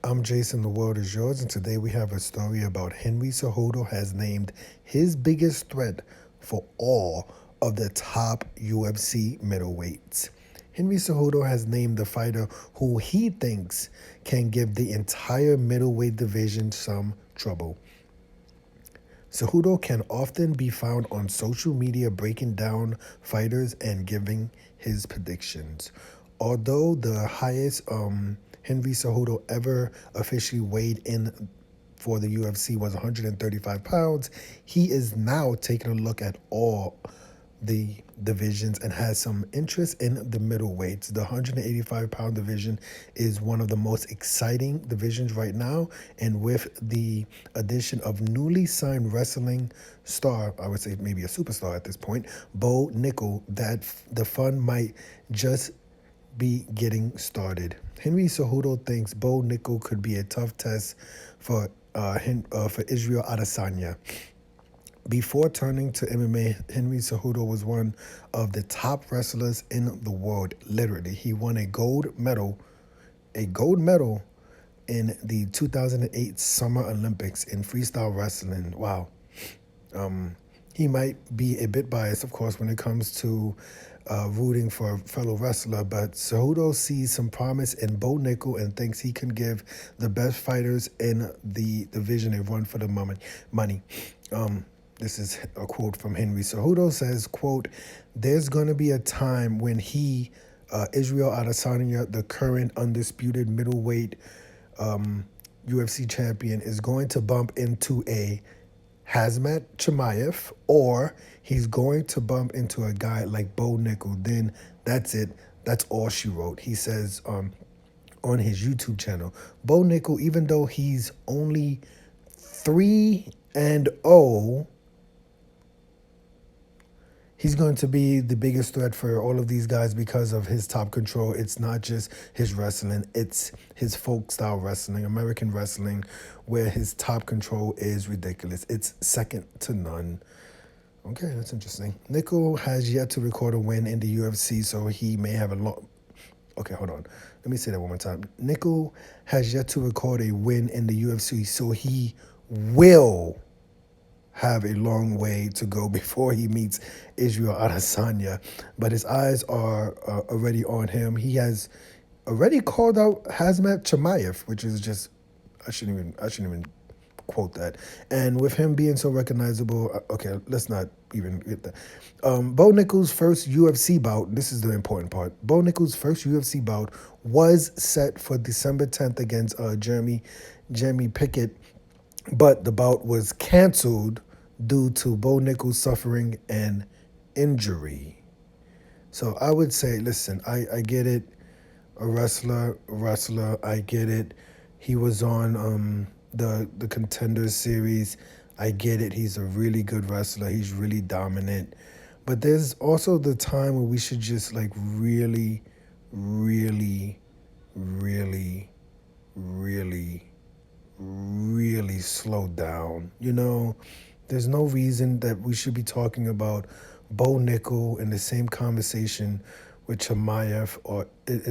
I'm Jason, the world is yours, and today we have a story about Henry Cejudo has named his biggest threat for all of the top UFC middleweights. Henry Cejudo has named the fighter who he thinks can give the entire middleweight division some trouble. Cejudo can often be found on social media breaking down fighters and giving his predictions. Although the highest Henry Cejudo ever officially weighed in for the UFC was 135 pounds, he is now taking a look at all the divisions and has some interest in the middleweights. The 185-pound division is one of the most exciting divisions right now, and with the addition of newly signed wrestling star, I would say maybe a superstar at this point, Bo Nickel, that the fun might just be getting started. Henry Cejudo thinks Bo Nickel could be a tough test for Israel Adesanya. Before turning to MMA, Henry Cejudo was one of the top wrestlers in the world. Literally, he won a gold medal in the 2008 Summer Olympics in freestyle wrestling. Wow. He might be a bit biased, of course, when it comes to rooting for a fellow wrestler, but Cejudo sees some promise in Bo Nickel and thinks he can give the best fighters in the division a run for the money. This is a quote from Henry Cejudo, says, quote, "There's going to be a time when Israel Adesanya, the current undisputed middleweight UFC champion, is going to bump into a Hazmat Chimaev, or he's going to bump into a guy like Bo Nickel. Then that's it. That's all she wrote." He says on his YouTube channel, Bo Nickel, even though he's only 3-0, he's going to be the biggest threat for all of these guys because of his top control. It's not just his wrestling, it's his folk style wrestling, American wrestling, where his top control is ridiculous. It's second to none. Okay, that's interesting. Nickel has yet to record a win in the UFC, so he may have a lot. Okay, hold on. Let me say that one more time. Nickel has yet to record a win in the UFC, so he will have a long way to go before he meets Israel Adesanya, but his eyes are already on him. He has already called out Hazmat Chimaev, which is just I shouldn't even quote that. And with him being so recognizable, okay, let's not even get that. Bo Nickel's first UFC bout, this is the important part. Bo Nickel's first UFC bout was set for December 10th against Jeremy Pickett, but the bout was canceled due to Bo Nickel suffering an injury. So I would say, listen, I get it. A wrestler, I get it. He was on the Contender Series. I get it. He's a really good wrestler. He's really dominant. But there's also the time where we should just like really, really, really, really, really slow down. You know, there's no reason that we should be talking about Bo Nickel in the same conversation with Chimaev, or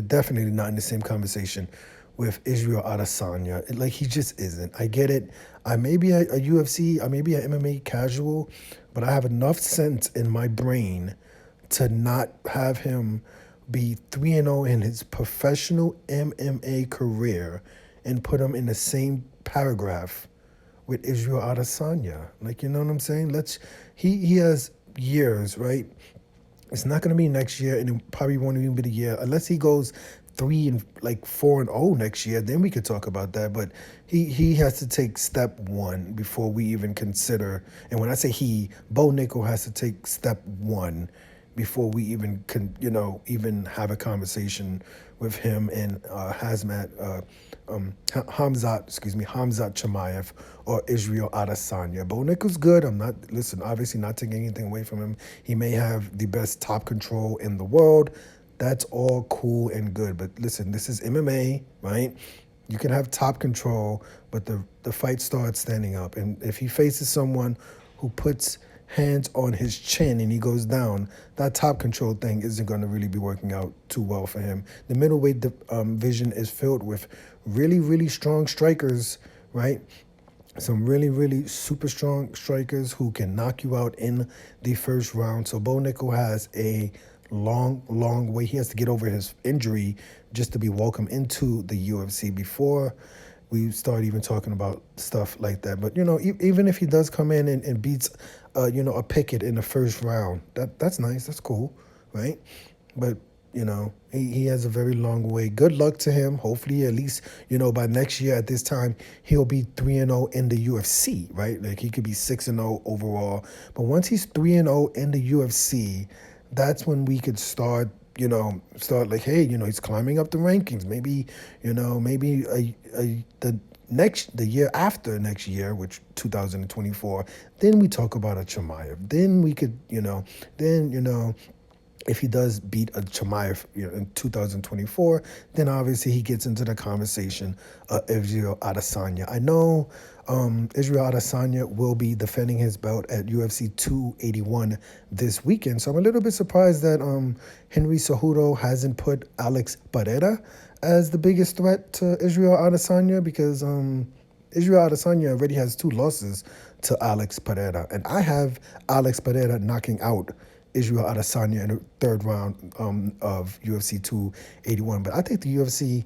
definitely not in the same conversation with Israel Adesanya. Like, he just isn't. I get it. I may be a UFC, I may be an MMA casual, but I have enough sense in my brain to not have him be 3-0 in his professional MMA career and put him in the same paragraph with Israel Adesanya. Like, you know what I'm saying? He has years, right? It's not going to be next year, and it probably won't even be the year unless he goes 4-0 next year. Then we could talk about that. But he has to take step one before we even consider. And when I say he, Bo Nickel has to take step one before we even even have a conversation with him and Hamzat Chimaev or Israel Adesanya. Bo Nickel's good. Obviously not taking anything away from him. He may have the best top control in the world. That's all cool and good. But listen, this is MMA, right? You can have top control, but the fight starts standing up. And if he faces someone who puts hands on his chin and he goes down, that top control thing isn't going to really be working out too well for him. The middleweight division is filled with really, really strong strikers, right? Some really, really super strong strikers who can knock you out in the first round. So Bo Nickel has a long, long way. He has to get over his injury just to be welcome into the UFC before we start even talking about stuff like that. But, even if he does come in and beats, a Pickett in the first round, that's nice. That's cool, right? But, he has a very long way. Good luck to him. Hopefully, at least, by next year at this time, he'll be 3-0 in the UFC, right? Like, he could be 6-0 overall. But once he's 3-0 in the UFC, that's when we could start like, hey, he's climbing up the rankings. Maybe, the year after next year, which 2024, then we talk about a Chimaev. Then we could, if he does beat a Chimaev in 2024, then obviously he gets into the conversation of Israel Adesanya. I know Israel Adesanya will be defending his belt at UFC 281 this weekend, so I'm a little bit surprised that Henry Cejudo hasn't put Alex Pereira as the biggest threat to Israel Adesanya, because Israel Adesanya already has 2 losses to Alex Pereira, and I have Alex Pereira knocking out Israel Adesanya in the 3rd round of UFC 281. But I think the UFC,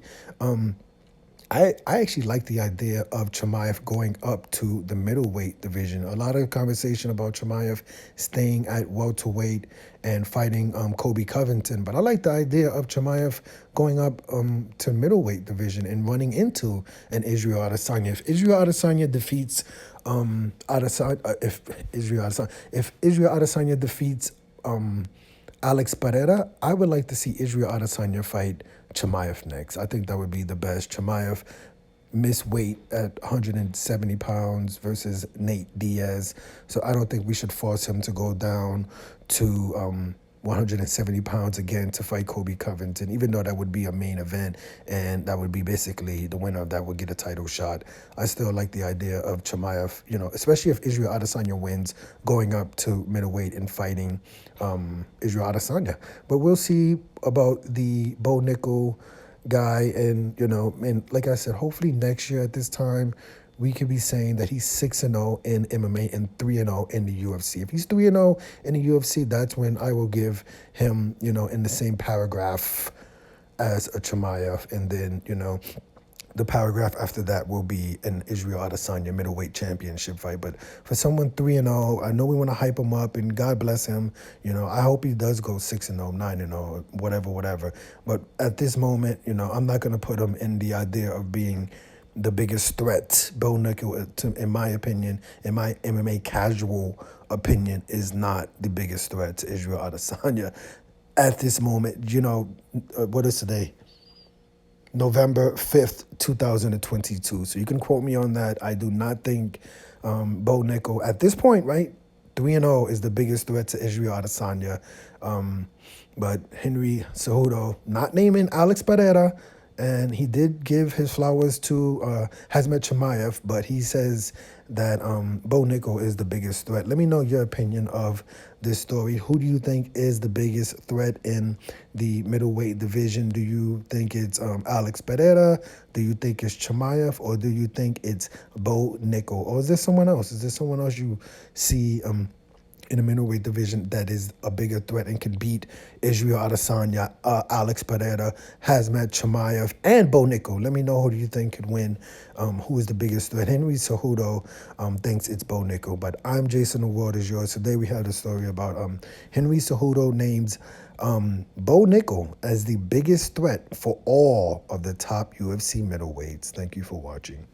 I actually like the idea of Chimaev going up to the middleweight division. A lot of conversation about Chimaev staying at welterweight and fighting Kobe Covington. But I like the idea of Chimaev going up to middleweight division and running into an Israel Adesanya. If Israel Adesanya defeats if Israel Adesanya defeats Alex Pereira, I would like to see Israel Adesanya fight Chimaev next. I think that would be the best. Chimaev missed weight at 170 pounds versus Nate Diaz, so I don't think we should force him to go down to 170 pounds again to fight Kobe Covington, even though that would be a main event and that would be basically the winner of that would get a title shot. I still like the idea of Chimaev, especially if Israel Adesanya wins, going up to middleweight and fighting Israel Adesanya. But we'll see about the Bo Nickel guy, and like I said, hopefully next year at this time, we could be saying that he's 6-0 in MMA and 3-0 in the UFC. If he's 3-0 in the UFC, that's when I will give him, in the same paragraph as a Chimaev. And then, the paragraph after that will be an Israel Adesanya middleweight championship fight. But for someone 3-0, I know we want to hype him up, and God bless him. I hope he does go 6-0, 9-0, whatever. But at this moment, I'm not going to put him in the idea of being the biggest threat. Bo Nickel, in my opinion, in my MMA casual opinion, is not the biggest threat to Israel Adesanya at this moment. What is today? November 5th, 2022. So you can quote me on that. I do not think Bo Nickel, at this point, right, 3-0 is the biggest threat to Israel Adesanya. But Henry Cejudo, not naming Alex Pereira, and he did give his flowers to Hazmat Chimaev, but he says that Bo Nickel is the biggest threat. Let me know your opinion of this story. Who do you think is the biggest threat in the middleweight division? Do you think it's Alex Pereira? Do you think it's Chimaev? Or do you think it's Bo Nickel? Or is there someone else? Is there someone else you see in the middleweight division that is a bigger threat and can beat Israel Adesanya, Alex Pereira, Hazmat Chimaev, and Bo Nickel? Let me know who do you think could win, who is the biggest threat. Henry Cejudo thinks it's Bo Nickel, but I'm Jason, the world is yours. Today we had a story about Henry Cejudo names Bo Nickel as the biggest threat for all of the top UFC middleweights. Thank you for watching.